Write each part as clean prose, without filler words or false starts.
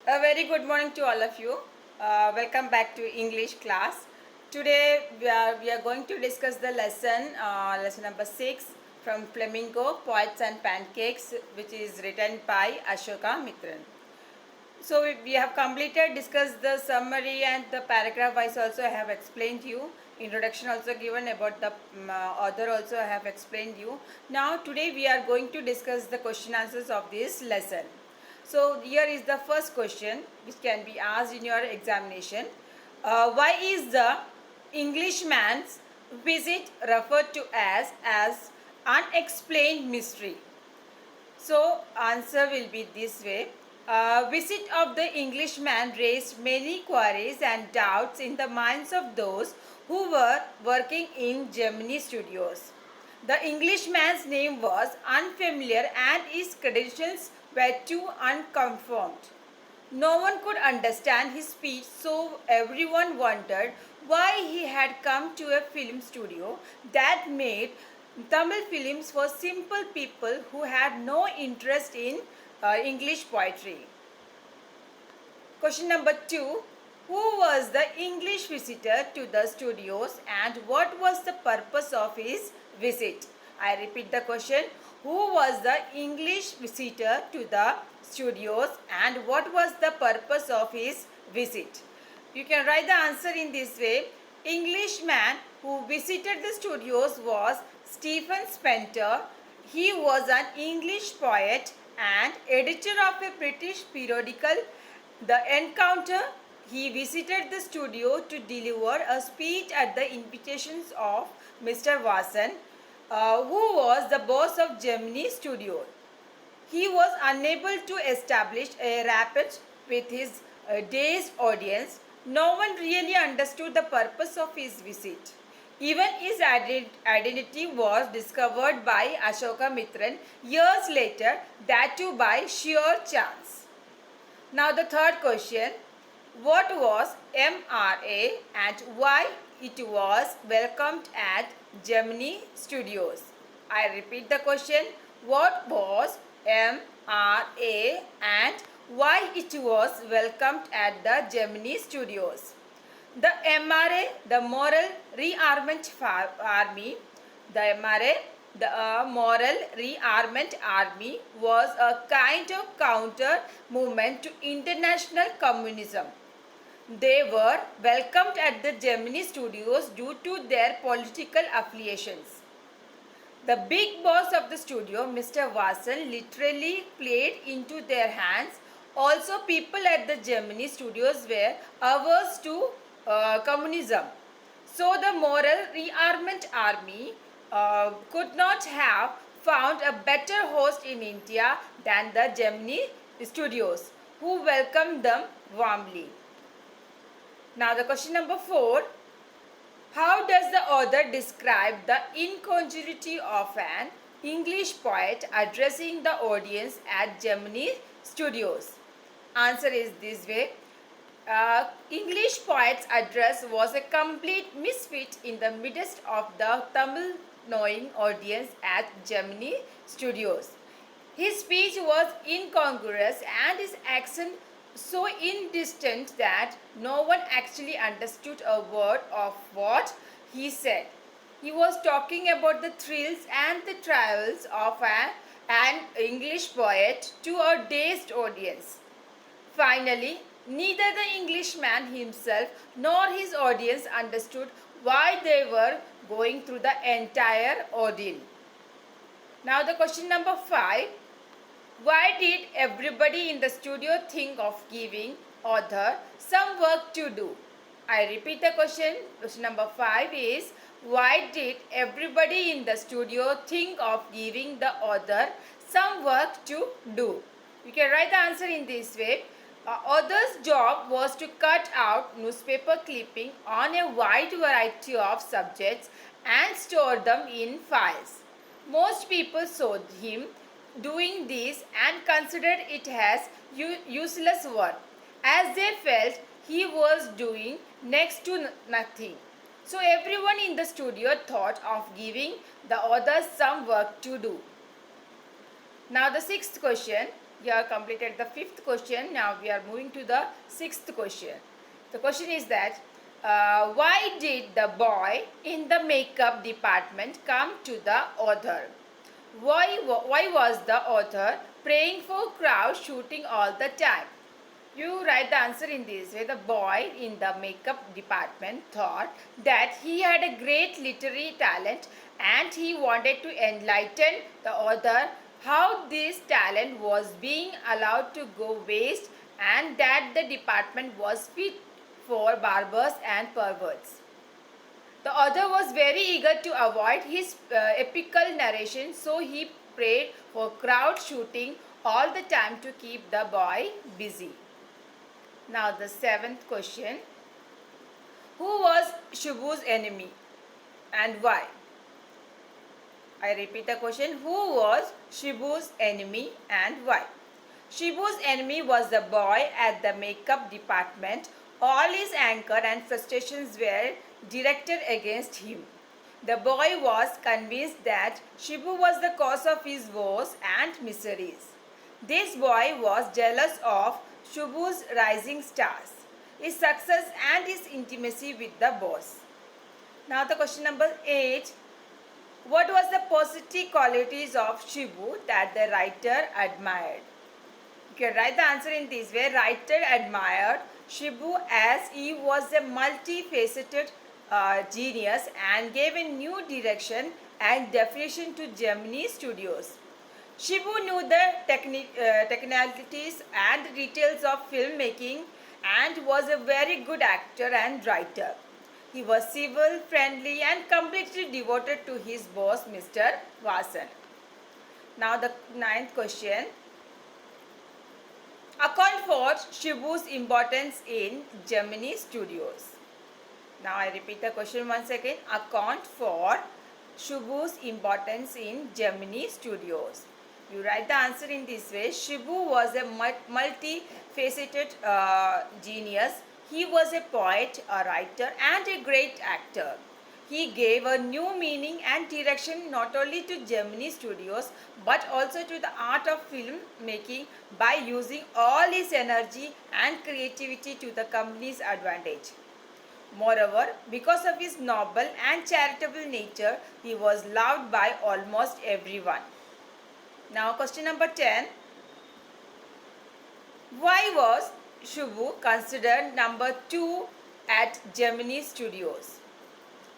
A very good morning to all of you. Welcome back to English class. Today we are going to discuss the lesson number 6 from Flamingo Poets and Pancakes, which is written by Ashoka Mitran. So we have completed, discussed the summary and the paragraph wise also I have explained you. Introduction also given about the author also I have explained you. Now today we are going to discuss the question answers of this lesson. So here is the first question which can be asked in your examination. Why is the Englishman's visit referred to as unexplained mystery? So answer will be this way. Visit of the Englishman raised many queries and doubts in the minds of those who were working in Gemini studios. The Englishman's name was unfamiliar and his credentials were too unconfirmed. No one could understand his speech, so everyone wondered why he had come to a film studio that made Tamil films for simple people who had no interest in English poetry. Question number 2. Who was the English visitor to the studios and what was the purpose of his visit? I repeat the question. Who was the English visitor to the studios and what was the purpose of his visit? You can write the answer in this way. Englishman who visited the studios was Stephen Spenter. He was an English poet and editor of a British periodical, The Encounter. He visited the studio to deliver a speech at the invitations of Mr. Watson, who was the boss of Gemini Studio. He was unable to establish a rapport with his day's audience. No one really understood the purpose of his visit. Even his identity was discovered by Ashoka Mitran years later, that too by sheer chance. Now the third question. What was MRA and why it was welcomed at Gemini Studios? I repeat the question. What was MRA and why it was welcomed at the Gemini Studios? The MRA, the Moral Rearmament Army, the MRA, the Moral Rearmament Army was a kind of counter movement to international communism. They were welcomed at the Gemini studios due to their political affiliations. The big boss of the studio, Mr. Watson, literally played into their hands. Also, people at the Gemini studios were averse to communism. So, the Moral Rearmament Army could not have found a better host in India than the Gemini studios, who welcomed them warmly. Now the question number 4. How does the author describe the incongruity of an English poet addressing the audience at Gemini Studios? Answer is this way. English poet's address was a complete misfit in the midst of the Tamil knowing audience at Gemini Studios. His speech was incongruous and his accent so indistinct that no one actually understood a word of what he said. He was talking about the thrills and the trials of an English poet to a dazed audience. Finally, neither the Englishman himself nor his audience understood why they were going through the entire ordeal. Now the question number 5. Why did everybody in the studio think of giving author some work to do? I repeat the question. Question number 5 is, why did everybody in the studio think of giving the author some work to do? You can write the answer in this way. Author's job was to cut out newspaper clipping on a wide variety of subjects and store them in files. Most people saw him doing this and considered it as useless work, as they felt he was doing next to nothing. So everyone in the studio thought of giving the author some work to do. Now the sixth question. You have completed the fifth question. Now we are moving to the sixth question. The question is that why did the boy in the makeup department come to the author? Why was the author praying for crowd shooting all the time? You write the answer in this way. The boy in the makeup department thought that he had a great literary talent and he wanted to enlighten the author how this talent was being allowed to go waste and that the department was fit for barbers and perverts. The author was very eager to avoid his epical narration, so he prayed for crowd shooting all the time to keep the boy busy. Now the seventh question. Who was Shubhu's enemy and why? I repeat the question. Who was Shubhu's enemy and why? Shubhu's enemy was the boy at the makeup department. All his anger and frustrations were directed against him. The boy was convinced that Shubhu was the cause of his woes and miseries. This boy was jealous of Shubhu's rising stars, his success and his intimacy with the boss. Now the question number 8. What was the positive qualities of Shubhu that the writer admired? You can write the answer in this way. Writer admired Shubhu as he was a multifaceted genius and gave a new direction and definition to Gemini Studios. Shubhu knew the technicalities and details of filmmaking and was a very good actor and writer. He was civil, friendly and completely devoted to his boss, Mr. Vasan. Now the ninth question. Account for Shubhu's importance in Gemini Studios. Now I repeat the question once again. Account for Shubhu's importance in Gemini Studios. You write the answer in this way. Shubhu was a multifaceted genius. He was a poet, a writer and a great actor. He gave a new meaning and direction not only to Gemini Studios but also to the art of film making by using all his energy and creativity to the company's advantage. Moreover, because of his noble and charitable nature, he was loved by almost everyone. Now question number 10. Why was Shubhu considered number 2 at Gemini Studios?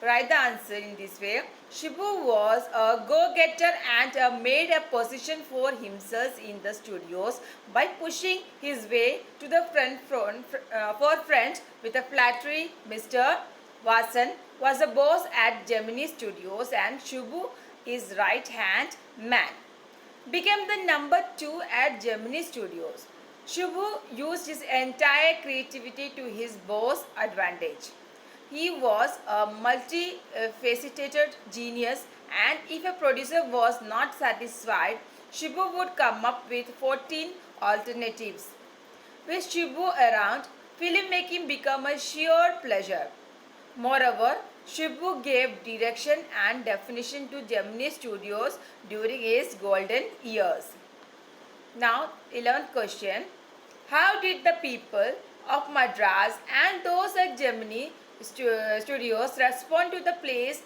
Write the answer in this way. Shubhu was a go-getter and made a position for himself in the studios by pushing his way to the forefront with a flattery. Mr. Vasan was a boss at Gemini Studios and Shubhu, his right-hand man, became the number 2 at Gemini Studios. Shubhu used his entire creativity to his boss' advantage. He was a multifaceted genius and if a producer was not satisfied, Shubhu would come up with 14 alternatives. With Shubhu around, filmmaking became a sheer pleasure. Moreover, Shubhu gave direction and definition to Gemini Studios during his golden years. Now, 11th question. How did the people of Madras and those at Gemini Studios respond to the plays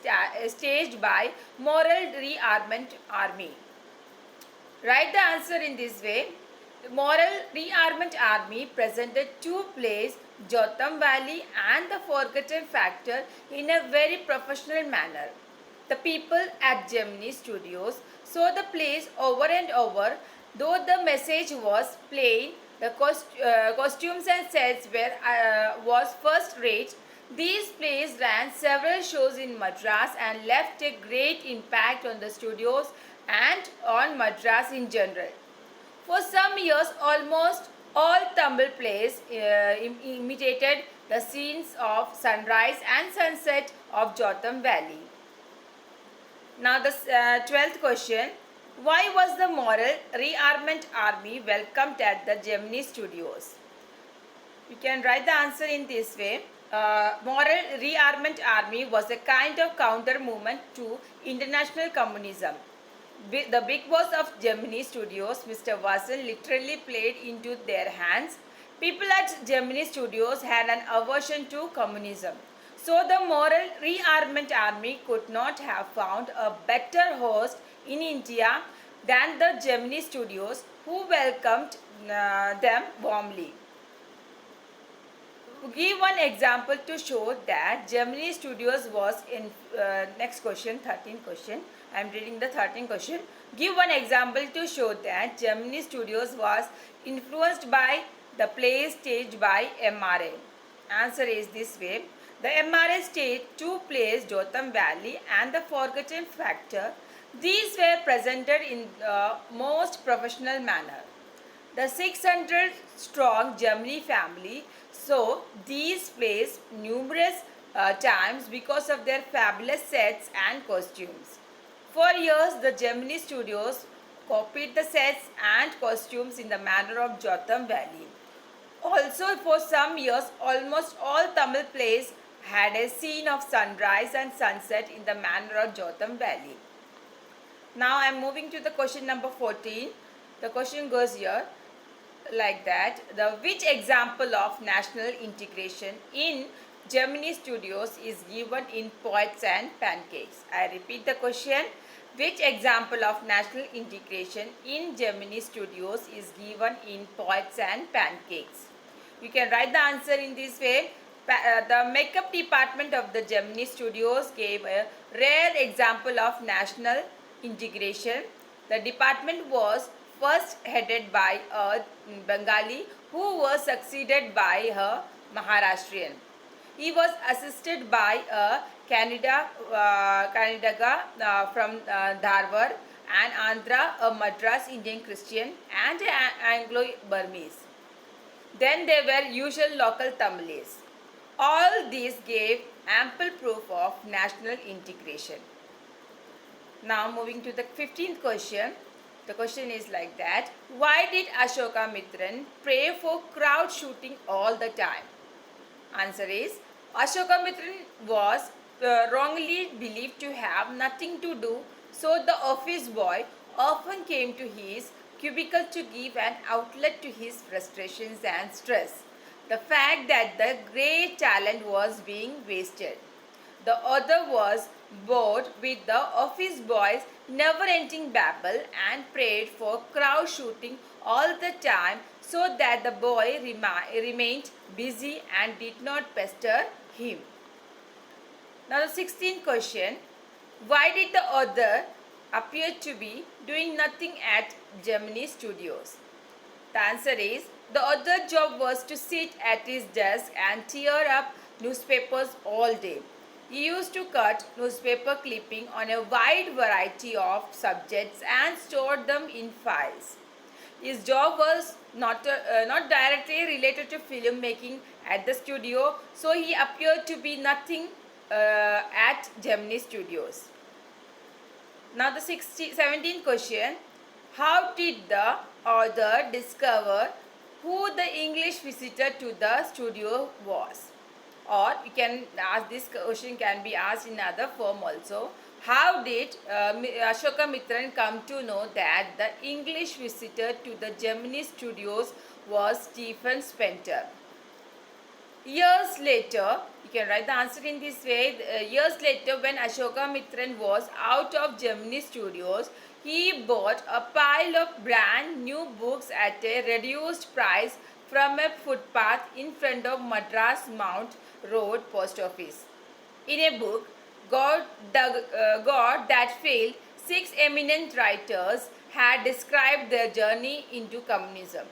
staged by Moral Rearmament Army? Write the answer in this way. The Moral Rearmament Army presented 2 plays, Jotham Valley and The Forgotten Factor, in a very professional manner. The people at Gemini Studios saw the plays over and over. Though the message was plain, the costumes and sets was first rate. These plays ran several shows in Madras and left a great impact on the studios and on Madras in general. For some years, almost all Tamil plays imitated the scenes of sunrise and sunset of Jotham Valley. Now the 12th question. Why was the Moral Rearmament Army welcomed at the Gemini Studios? You can write the answer in this way. Moral Rearmament Army was a kind of counter movement to international communism. The big boss of Gemini Studios, Mr. Vasan, literally played into their hands. People at Gemini Studios had an aversion to communism. So the Moral Rearmament Army could not have found a better host in India than the Gemini Studios, who welcomed them warmly. Give one example to show that Gemini Studios was in next question, 13th question. I am reading the 13th question. Give one example to show that Gemini Studios was influenced by the plays staged by MRA. Answer is this way. The MRA staged two plays, Jotham Valley and The Forgotten Factor. These were presented in the most professional manner. The 600 strong Gemini family saw these plays numerous times because of their fabulous sets and costumes. For years, the Gemini Studios copied the sets and costumes in the manner of Jotham Valley. Also, for some years, almost all Tamil plays had a scene of sunrise and sunset in the manner of Jotham Valley. Now I am moving to the question number 14. The question goes here like that. Which example of national integration in Gemini Studios is given in Poets and Pancakes? I repeat the question. Which example of national integration in Gemini Studios is given in Poets and Pancakes? You can write the answer in this way. The makeup department of the Gemini Studios gave a rare example of national integration. The department was first headed by a Bengali who was succeeded by a Maharashtrian. He was assisted by a Kannadiga from Dharwad, and Andhra, a Madras Indian Christian, and an Anglo-Burmese. Then there were usual local Tamils. All these gave ample proof of national integration. Now moving to the 15th question. The question is like that. Why did Ashoka Mitran pray for crowd shooting all the time? Answer is, Ashoka Mitran was wrongly believed to have nothing to do, so the office boy often came to his cubicle to give an outlet to his frustrations and stress. The fact that the great talent was being wasted. The other was bored with the office boy's never-ending babble and prayed for crowd shooting all the time so that the boy remained busy and did not pester him. Now the 16th question. Why did the author appear to be doing nothing at Gemini Studios? The answer is, the author's job was to sit at his desk and tear up newspapers all day. He used to cut newspaper clipping on a wide variety of subjects and stored them in files. His job was not directly related to filmmaking at the studio, so he appeared to be nothing at Gemini Studios. Now the 17th question. How did the author discover who the English visitor to the studio was? Or you can ask, this question can be asked in other form also. How did Ashoka Mitran come to know that the English visitor to the Gemini Studios was Stephen Spenter? Years later, you can write the answer in this way. Years later, when Ashoka Mitran was out of Gemini Studios, he bought a pile of brand new books at a reduced price from a footpath in front of Madras Mount Road Post Office. In a book, God That Failed, 6 eminent writers had described their journey into communism.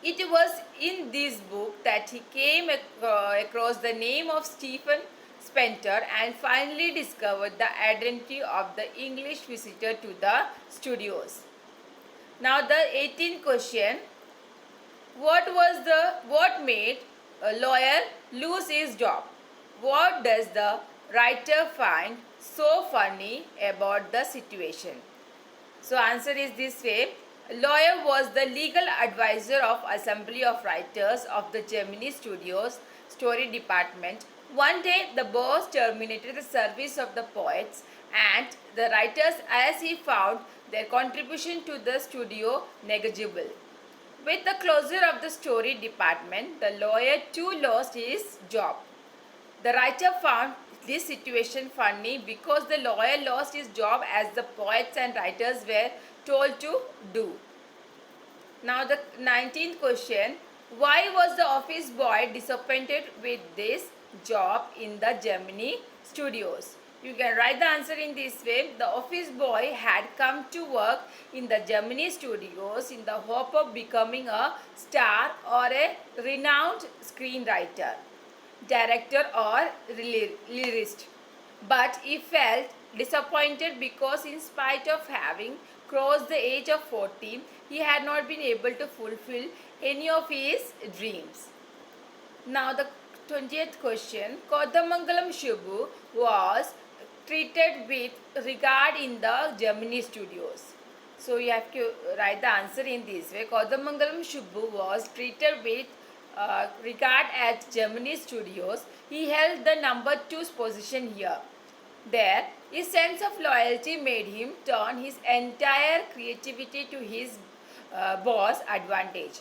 It was in this book that he came across the name of Stephen Spenter and finally discovered the identity of the English visitor to the studios. Now the 18th question. What made a lawyer lose his job? What does the writer find so funny about the situation? So answer is this way. A lawyer was the legal advisor of Assembly of Writers of the Gemini Studios story department One day, the boss terminated the service of the poets and the writers as he found their contribution to the studio negligible. With the closure of the story department, the lawyer too lost his job. The writer found this situation funny because the lawyer lost his job as the poets and writers were told to do. Now the 19th question. Why was the office boy disappointed with this job in the Gemini studios? You can write the answer in this way. The office boy had come to work in the Gemini studios in the hope of becoming a star or a renowned screenwriter, director or lyricist. But he felt disappointed because in spite of having crossed the age of 40, he had not been able to fulfill any of his dreams. Now the 20th question. Kodamangalam Shubhu was treated with regard in the Gemini studios. So you have to write the answer in this way. Kodamangalam Shubhu was treated with regard at Gemini studios. He held the number 2 position here. There, his sense of loyalty made him turn his entire creativity to his boss' advantage.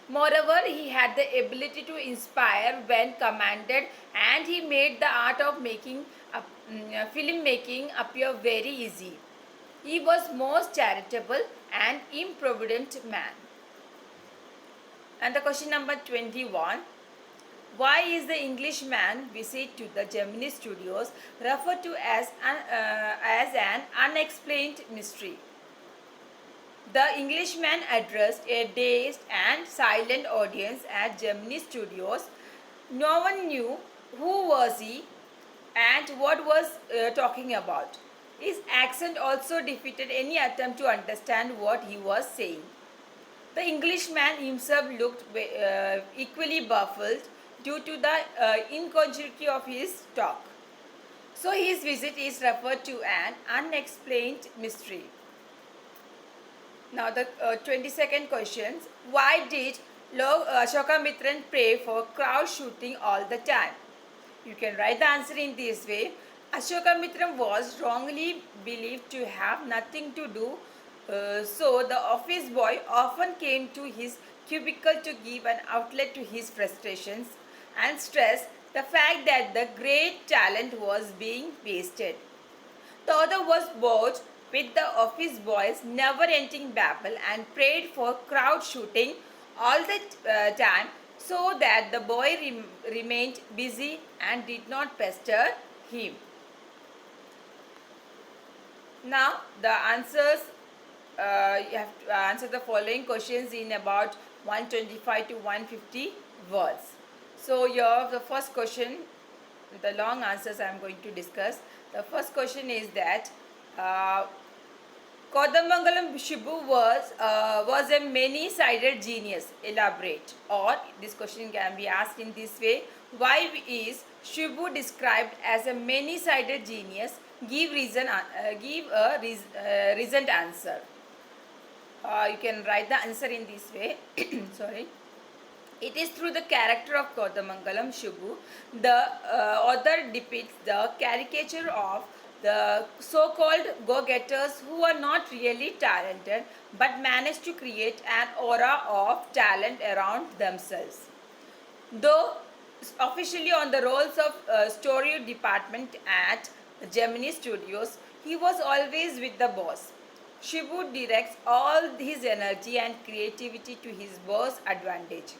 Moreover, he had the ability to inspire when commanded, and he made the art of filmmaking appear very easy. He was most charitable and improvident man. And the question number 21. Why is the Englishman visit to the Gemini studios referred to as an unexplained mystery? The Englishman addressed a dazed and silent audience at Gemini studios. No one knew who was he and what was talking about. His accent also defeated any attempt to understand what he was saying. The Englishman himself looked equally baffled due to the incongruity of his talk. So his visit is referred to an unexplained mystery. Now the 22nd questions. Why did Ashokamitran pray for crowd shooting all the time? You can write the answer in this way. Ashokamitran was wrongly believed to have nothing to do, so the office boy often came to his cubicle to give an outlet to his frustrations and stressed the fact that the great talent was being wasted. The other was bored with the office boy's never-ending babble and prayed for crowd shooting all the time so that the boy remained busy and did not pester him. Now the answers, you have to answer the following questions in about 125 to 150 words. So here the first question, the long answers I am going to discuss. The first question is that Kodamangalam Shubhu was a many-sided genius. Elaborate. Or this question can be asked in this way. Why is Shubhu described as a many-sided genius? Give a reasoned answer. You can write the answer in this way. Sorry. It is through the character of Kodamangalam Shubhu. The author depicts the caricature of the so-called go-getters who are not really talented but manage to create an aura of talent around themselves. Though officially on the roles of story department at Gemini Studios, he was always with the boss. Shubhu directs all his energy and creativity to his boss' advantage.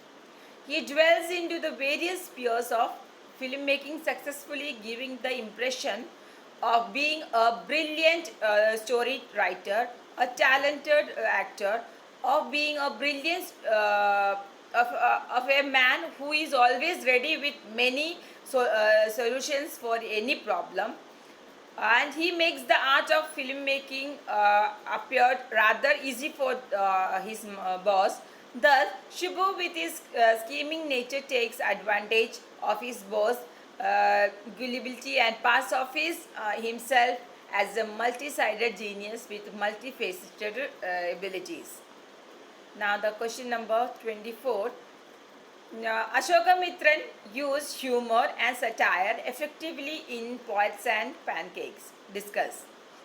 He dwells into the various spheres of filmmaking, successfully giving the impression of being a brilliant story writer, a talented actor, of being a brilliant of a man who is always ready with many solutions for any problem, and he makes the art of filmmaking appear rather easy for his boss. Thus, Shubhu with his scheming nature takes advantage of his boss' gullibility and pass off himself as a multi-sided genius with multifaceted abilities. Now the question number 24. Ashoka Mitran used humor and satire effectively in Poets and Pancakes. Discuss.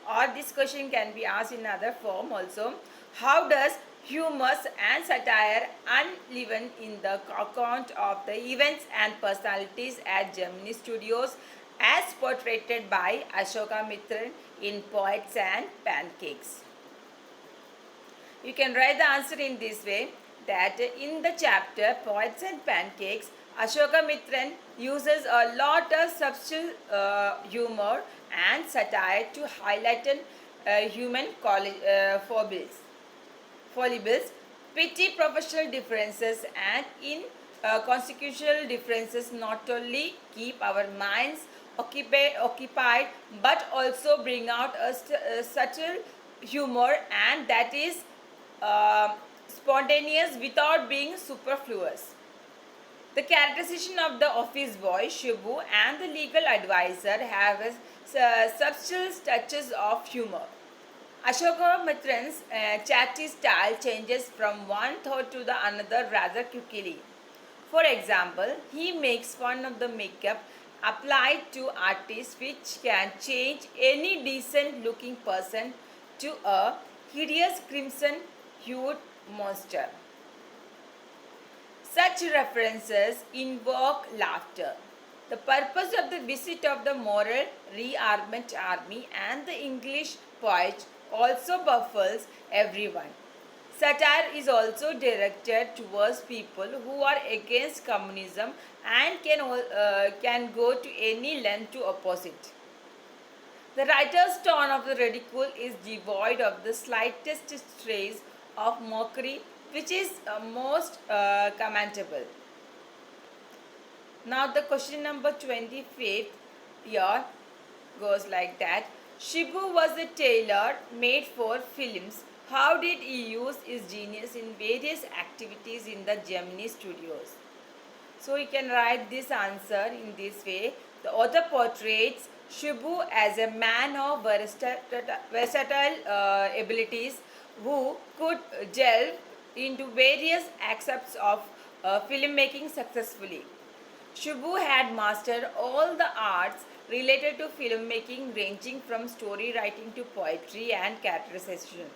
Or this question can be asked in other form also. How does humor and satire unleaven in the account of the events and personalities at Gemini Studios as portrayed by Ashoka Mitran in Poets and Pancakes? You can write the answer in this way, that in the chapter Poets and Pancakes, Ashoka Mitran uses a lot of subtle humor and satire to highlight human foibles, petty professional differences, and inconsequential differences not only keep our minds occupied but also bring out a subtle humor, and that is uh, spontaneous without being superfluous. The characterization of the office boy, Shibu, and the legal advisor have subtle touches of humor. Ashoka Mitran's chatty style changes from one thought to the another rather quickly. For example, he makes fun of the makeup applied to artists, which can change any decent looking person to a hideous crimson hued monster. Such references invoke laughter. The purpose of the visit of the Moral Rearmament Army and the English poet also baffles everyone. Satire is also directed towards people who are against communism and can go to any length to oppose it. The writer's tone of the ridicule is devoid of the slightest trace of mockery, which is most commendable. Now, the question number 25th here goes like that. Shibu was a tailor made for films. How did he use his genius in various activities in the Gemini studios? So you can write this answer in this way. The author portrays Shibu as a man of versatile abilities who could delve into various aspects of filmmaking successfully. Shibu had mastered all the arts related to filmmaking, ranging from story writing to poetry and characterization.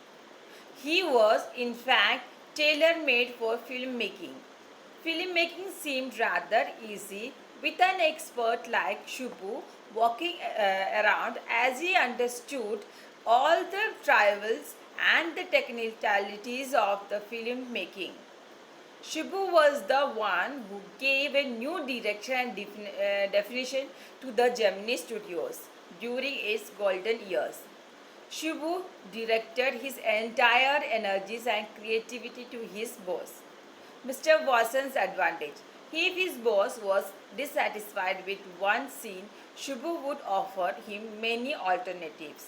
He was, in fact, tailor made for filmmaking. Filmmaking seemed rather easy with an expert like Shubu walking around, as he understood all the trials and the technicalities of the filmmaking. Shibu was the one who gave a new direction and definition to the Gemini Studios during its golden years. Shibu directed his entire energies and creativity to his boss, Mr. Watson's advantage. If his boss was dissatisfied with one scene, Shibu would offer him many alternatives.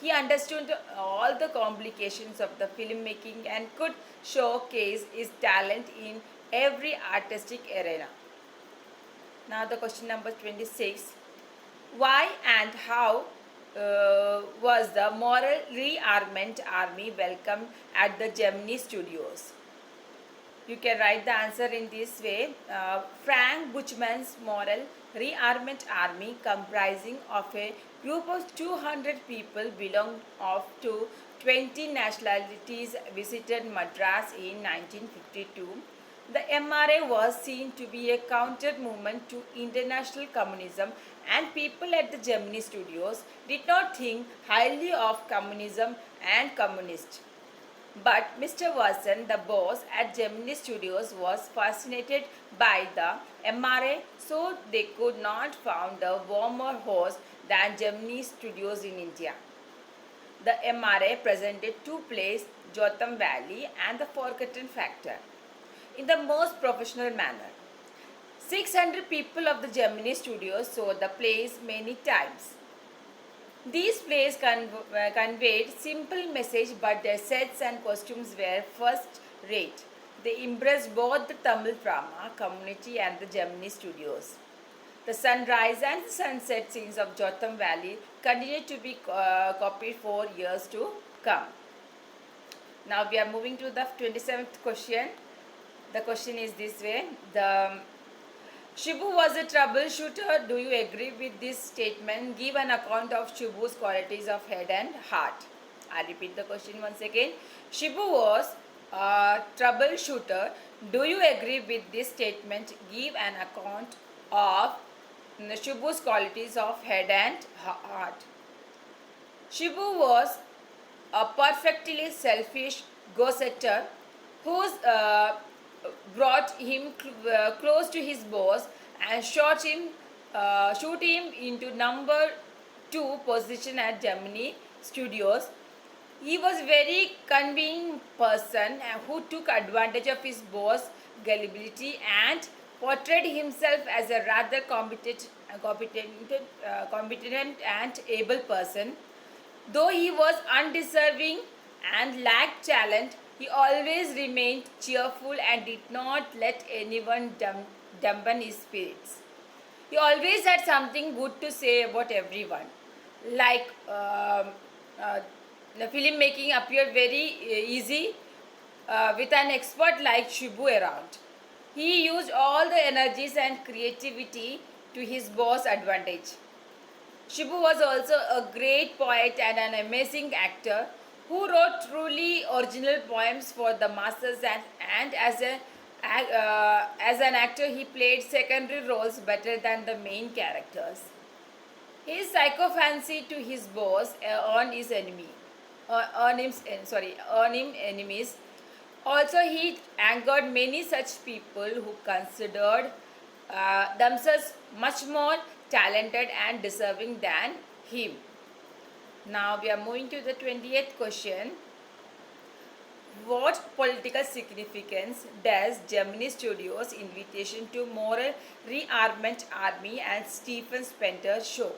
He understood all the complications of the filmmaking and could showcase his talent in every artistic arena. Now, the question number 26. Why and how was the Moral Rearmament Army welcomed at the Gemini Studios? You can write the answer in this way. Frank Buchman's Moral Rearmament Army, comprising of a group of 200 people belonging to 20 nationalities, visited Madras in 1952. The MRA was seen to be a counter movement to international communism, and people at the Gemini Studios did not think highly of communism and communists. But Mr. Watson, the boss at Gemini Studios, was fascinated by the MRA, so they could not found a warmer host than Gemini Studios in India. The MRA presented two plays, Jotham Valley and The Forgotten Factor, in the most professional manner. 600 people of the Gemini Studios saw the plays many times. These plays conveyed simple message, but their sets and costumes were first rate. They embraced both the Tamil drama community and the Gemini Studios. The sunrise and the sunset scenes of Jotham Valley continued to be copied for years to come. Now we are moving to the 27th question. The question is this way. The Shibu was a troubleshooter. Do you agree with this statement? Give an account of Shibu's qualities of head and heart. I repeat the question once again. Shibu was a troubleshooter. Do you agree with this statement? Give an account of Shibu's qualities of head and heart. Shibu was a perfectly selfish go-setter who brought him close to his boss and shoot him into number 2 position at Gemini Studios. He was very convenient person who took advantage of his boss' gullibility and portrayed himself as a rather competent and able person. Though he was undeserving and lacked talent, he always remained cheerful and did not let anyone dampen his spirits. He always had something good to say about everyone. Like the filmmaking appeared very easy with an expert like Shibu around. He used all the energies and creativity to his boss' advantage. Shibu was also a great poet and an amazing actor who wrote truly original poems for the masses and as an actor he played secondary roles better than the main characters. His sycophancy to his boss earned him enemies. Also, he angered many such people who considered themselves much more talented and deserving than him. Now we are moving to the 28th question. What political significance does Gemini Studios' invitation to Moral Rearmament Army and Stephen Spender show?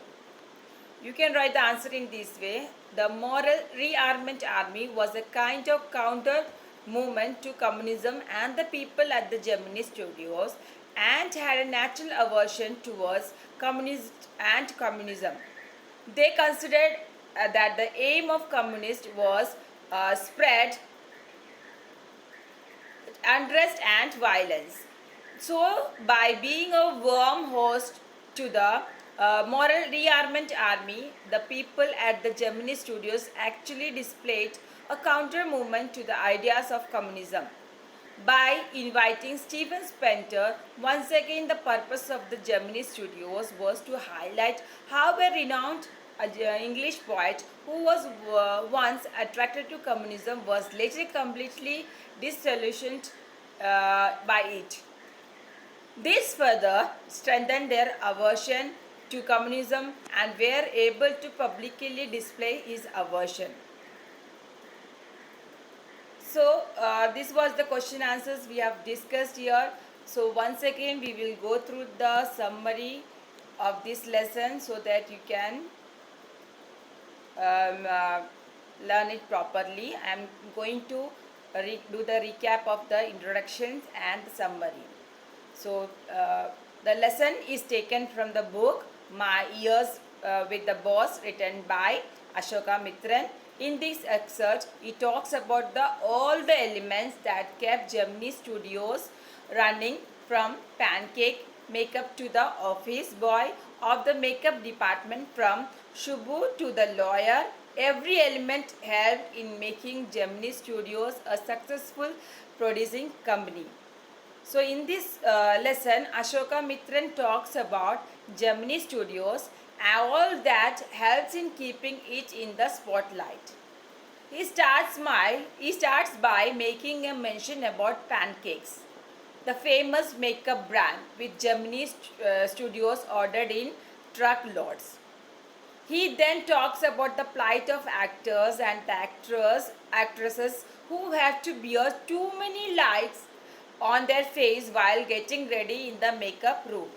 You can write the answer in this way. The Moral Rearmament Army was a kind of counter movement to communism and the people at the Gemini Studios and had a natural aversion towards communism. They considered that the aim of communists was spread unrest and violence. So, by being a warm host to the Moral Rearmament Army, the people at the Gemini Studios actually displayed a counter movement to the ideas of communism. By inviting Stephen Spender, once again the purpose of the Gemini Studios was to highlight how a renowned English poet who was once attracted to communism was later completely disillusioned by it. This further strengthened their aversion to communism and were able to publicly display his aversion. So, this was the question answers we have discussed here. So, once again, we will go through the summary of this lesson so that you can learn it properly. I am going to do the recap of the introductions and the summary. So, the lesson is taken from the book My Years with the Boss, written by Ashoka Mitran. In this excerpt, he talks about all the elements that kept Gemini Studios running, from pancake makeup to the office boy of the makeup department, from Shubu to the lawyer. Every element helped in making Gemini Studios a successful producing company. So in this lesson, Ashoka Mitran talks about Gemini Studios and all that helps in keeping it in the spotlight. He starts by making a mention about pancakes, the famous makeup brand which Gemini Studios ordered in truckloads. He then talks about the plight of actors and actresses who have to bear too many lights on their face while getting ready in the makeup room.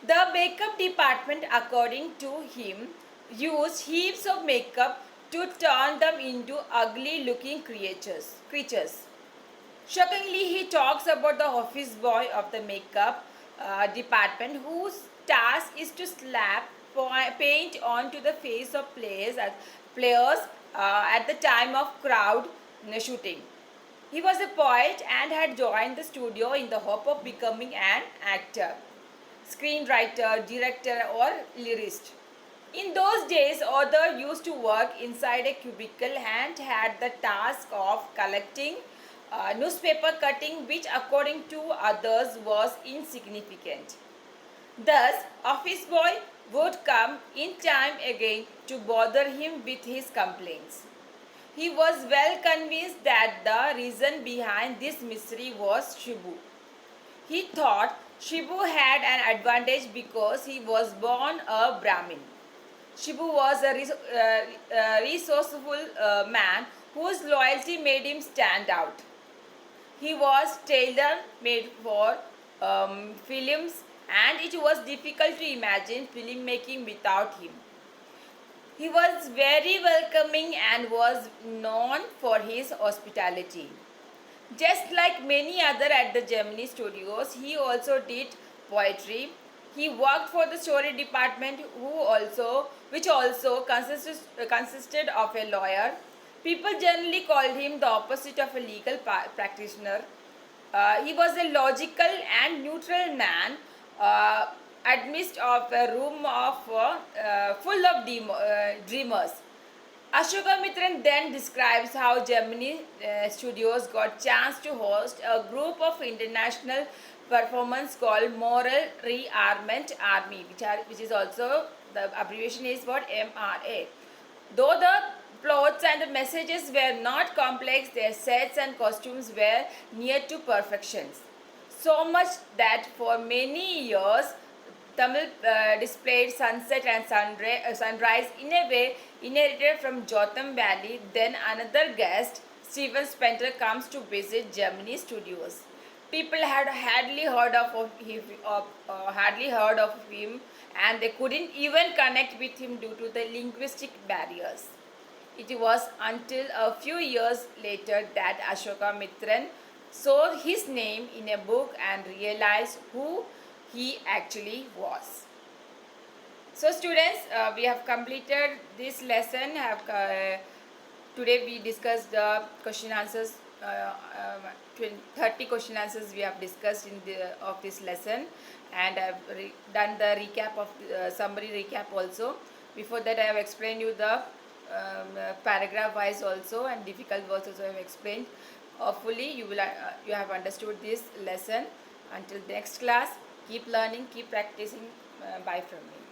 The makeup department, according to him, used heaps of makeup to turn them into ugly looking creatures. Shockingly, he talks about the office boy of the makeup department whose task is to slap paint onto the face of players at the time of crowd shooting. He was a poet and had joined the studio in the hope of becoming an actor, screenwriter, director, or lyricist. In those days, author used to work inside a cubicle and had the task of collecting newspaper cutting, which according to others was insignificant. Thus, office boy would come in time again to bother him with his complaints. He was well convinced that the reason behind this mystery was Shibu. He thought Shibu had an advantage because he was born a Brahmin. Shibu was a resourceful man whose loyalty made him stand out. He was tailor made for films, and it was difficult to imagine filmmaking without him. He was very welcoming and was known for his hospitality. Just like many other at the Gemini studios, he also did poetry. He worked for the story department, which also consisted of a lawyer. People generally called him the opposite of a legal practitioner. He was a logical and neutral man, amidst of a room of full of dreamers. Ashoka Mitran then describes how Gemini Studios got chance to host a group of international performance called Moral Rearmament Army, which is also the abbreviation is what MRA. Though the plots and the messages were not complex, their sets and costumes were near to perfections. So much that for many years Tamil displayed sunset and sunrise in a way inherited from Jotham Valley. Then another guest, Steven Spencer, comes to visit Gemini Studios. People had hardly heard of him, and they couldn't even connect with him due to the linguistic barriers. It was until a few years later that Ashoka Mitran saw his name in a book and realized who he actually was. So students, we have completed this lesson. Today we discussed the question answers, 30 question answers we have discussed of this lesson, and I have done the recap of summary recap also. Before that I have explained you the paragraph wise also, and difficult words also I have explained. Hopefully you have understood this lesson. Until next class, keep learning, keep practicing. Bye from me.